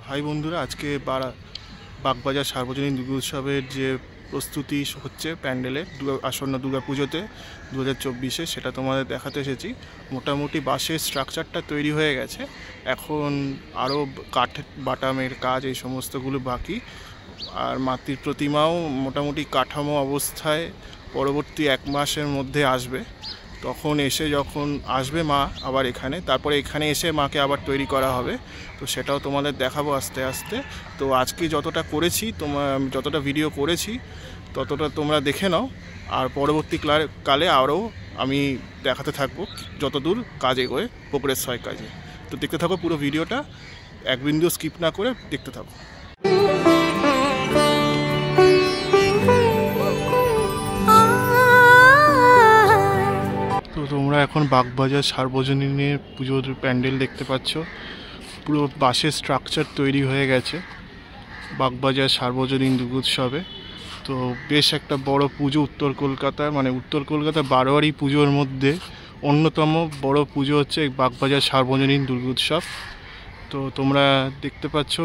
High বন্ধুরা, আজকে বাগবাজার সার্বজনীন দুর্গোৎসবের যে প্রস্তুতি হচ্ছে প্যান্ডেলের আসন্ন দুর্গাপুজোতে 2024-এ, সেটা তোমাদের দেখাতে এসেছি। মোটামুটি বাঁশের স্ট্রাকচারটা তৈরি হয়ে গেছে, এখন আরও কাঠ বাটামের কাজ এই সমস্তগুলো বাকি। আর মাতৃ প্রতিমাও মোটামুটি কাঠামো অবস্থায় পরবর্তী 1 মাসের মধ্যে আসবে। তখন এসে যখন আসবে মা আবার এখানে, তারপরে এখানে এসে মাকে আবার তৈরি করা হবে। তো সেটাও তোমাদের দেখাবো আস্তে আস্তে। তো আজকে যতটা করেছি, যতটা ভিডিও করেছি ততটা তোমরা দেখে নাও, আর পরবর্তী কালে আরও আমি দেখাতে থাকবো যতদূর কাজ এগোয়, প্রোগ্রেস হয় কাজে। তো দেখতে থাকো পুরো ভিডিওটা, এক বিন্দু স্কিপ না করে দেখতে থাকো। তো তোমরা এখন বাগবাজার সার্বজনীনের পুজোর প্যান্ডেল দেখতে পাচ্ছ। পুরো বাঁশের স্ট্রাকচার তৈরি হয়ে গেছে বাগবাজার সার্বজনীন দুর্গোৎসবে। তো বেশ একটা বড় পুজো উত্তর কলকাতার, মানে উত্তর কলকাতা বারোয়ারি পুজোর মধ্যে অন্যতম বড় পুজো হচ্ছে বাগবাজার সার্বজনীন দুর্গোৎসব। তো তোমরা দেখতে পাচ্ছ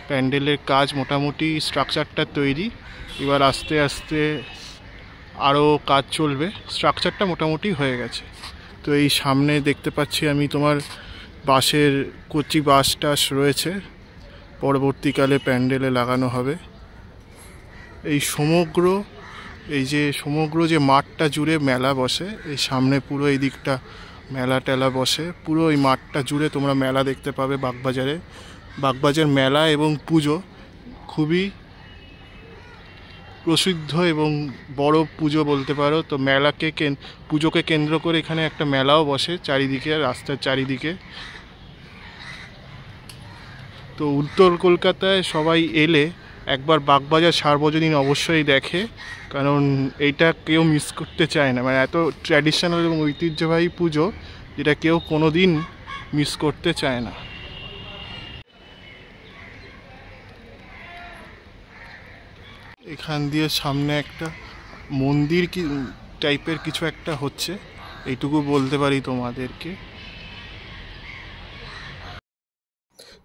প্যান্ডেলের কাজ মোটামুটি স্ট্রাকচারটা তৈরি, এবার আস্তে আস্তে আরও কাজ চলবে। স্ট্রাকচারটা মোটামুটি হয়ে গেছে। তো এই সামনে দেখতে পাচ্ছি আমি তোমার বাঁশের কচি বাঁশ টাস রয়েছে, পরবর্তীকালে প্যান্ডেলে লাগানো হবে। এই সমগ্র যে মাঠটা জুড়ে মেলা বসে, এই সামনে পুরো এই দিকটা মেলা টেলা বসে, পুরো এই মাঠটা জুড়ে তোমরা মেলা দেখতে পাবে বাগবাজারে। বাগবাজার মেলা এবং পুজো খুবই প্রসিদ্ধ এবং বড় পুজো বলতে পারো। তো পুজোকে কেন্দ্র করে এখানে একটা মেলাও বসে চারিদিকে, রাস্তার চারিদিকে। তো উত্তর কলকাতায় সবাই এলে একবার বাগবাজার সার্বজনীন অবশ্যই দেখে, কারণ এইটা কেউ মিস করতে চায় না। মানে এত ট্র্যাডিশনাল এবং ঐতিহ্যবাহী পুজো, যেটা কেউ কোনো দিন মিস করতে চায় না। এখান দিয়ে সামনে একটা মন্দির টাইপের কিছু একটা হচ্ছে, এইটুকু বলতে পারি তোমাদেরকে।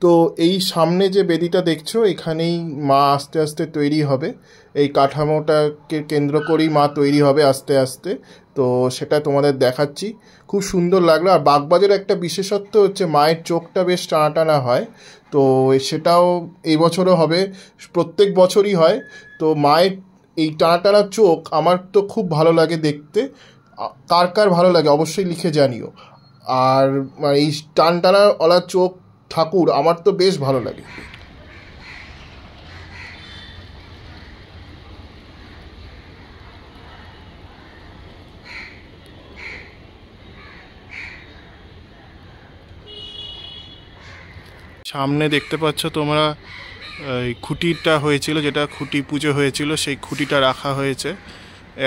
তো এই সামনে যে বেদিটা দেখছো, এখানেই মা আস্তে আস্তে তৈরি হবে। এই কাঠামোটাকে কেন্দ্র করেই মা তৈরি হবে আস্তে আস্তে। তো সেটা তোমাদের দেখাচ্ছি, খুব সুন্দর লাগলো। আর বাগবাজারের একটা বিশেষত্ব হচ্ছে মায়ের চোখটা বেশ টানা টানা হয়। তো সেটাও এই বছরও হবে, প্রত্যেক বছরই হয়। তো মায়ের এই টানা টানা চোখ আমার তো খুব ভালো লাগে দেখতে। কার কার ভালো লাগে অবশ্যই লিখে জানিও। আর এই টান টানাওয়ালা চোখ ঠাকুর আমার তো বেশ ভালো লাগে। সামনে দেখতে পাচ্ছ তোমরা খুঁটিটা হয়েছিল, যেটা খুঁটি পুজো হয়েছিল, সেই খুঁটিটা রাখা হয়েছে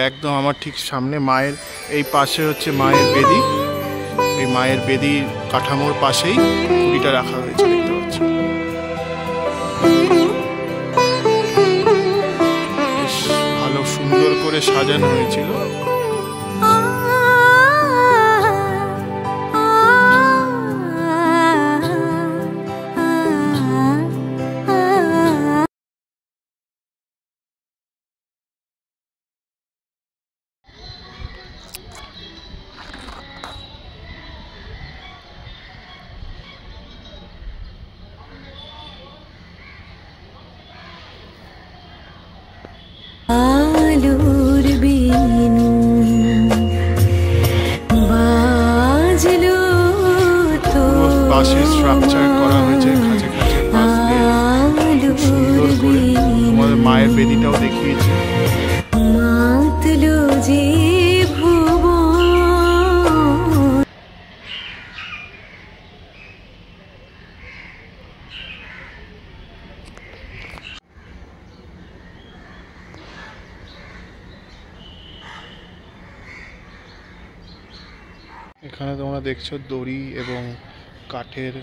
একদম আমার ঠিক সামনে। মায়ের এই পাশে হচ্ছে মায়ের বেদি, এই মায়ের বেদি কাঠামোর পাশেই খুঁটিটা রাখা হয়েছে, দেখতে পাচ্ছ। বেশ ভালো সুন্দর করে সাজানো হয়েছিল। বাঁশের স্ট্রাকচার করা হয়েছে, খাঁচে খাঁচে বাঁশ দিয়ে খুব সুন্দর করে। তোমাদের মায়ের বেদিটাও দেখিয়েছি। এখানে তোমরা দেখছো দড়ি এবং কাঠের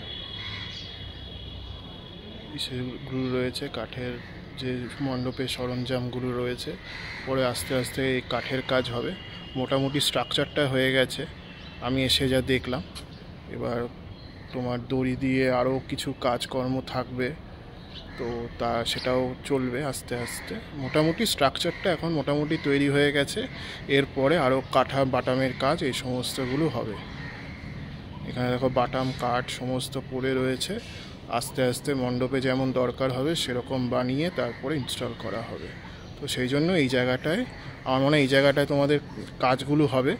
ইসেগুলো রয়েছে, কাঠের যে মণ্ডপের সরঞ্জামগুলো রয়েছে। পরে আস্তে আস্তে এই কাঠের কাজ হবে। মোটামুটি স্ট্রাকচারটা হয়ে গেছে আমি এসে যা দেখলাম। এবার তোমার দড়ি দিয়ে আরও কিছু কাজকর্ম থাকবে, তো সেটাও চলবে আস্তে আস্তে। মোটামুটি স্ট্রাকচারটা এখন মোটামুটি তৈরি হয়ে গেছে, এরপরে আরও কাঠা বাটামের কাজ এই সমস্তগুলো হবে। এখানে দেখো বাটাম কাঠ সমস্ত পড়ে রয়েছে, আস্তে আস্তে মণ্ডপে যেমন দরকার হবে সেরকম বানিয়ে তারপরে ইনস্টল করা হবে। তো সেই জন্য এই জায়গাটায় আমার মনে হয় এই জায়গাটায় তোমাদের কাজগুলো হবে,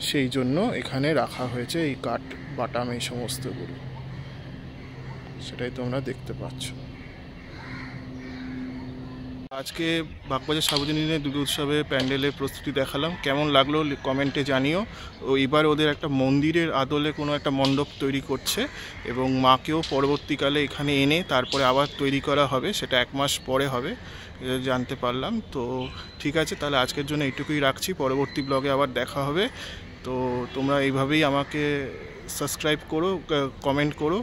সেই জন্য এখানে রাখা হয়েছে এই কাঠ বাটাম এই সমস্তগুলো, সেটাই তোমরা দেখতে পাচ্ছ। আজকে বাগবাজার সার্বজনীনের দুর্গা উৎসবের প্যান্ডেলের প্রস্তুতি দেখালাম, কেমন লাগলো কমেন্টে জানিও। ও এবার ওদের একটা মন্দিরের আদলে কোনো একটা মণ্ডপ তৈরি করছে এবং মাকেও পরবর্তীকালে এখানে এনে তারপরে আবার তৈরি করা হবে, সেটা 1 মাস পরে হবে জানতে পারলাম। তো ঠিক আছে, তাহলে আজকের জন্য এইটুকুই রাখছি, পরবর্তী ব্লগে আবার দেখা হবে। তো তোমরা এইভাবেই আমাকে সাবস্ক্রাইব করো, কমেন্ট করো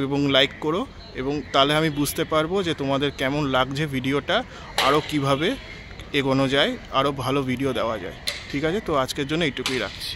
এবং লাইক করো, এবং তাহলে আমি বুঝতে পারবো যে তোমাদের কেমন লাগছে ভিডিওটা, আরও কিভাবে এগোনো যায়, আরও ভালো ভিডিও দেওয়া যায়। ঠিক আছে, তো আজকের জন্য এইটুকুই রাখছি।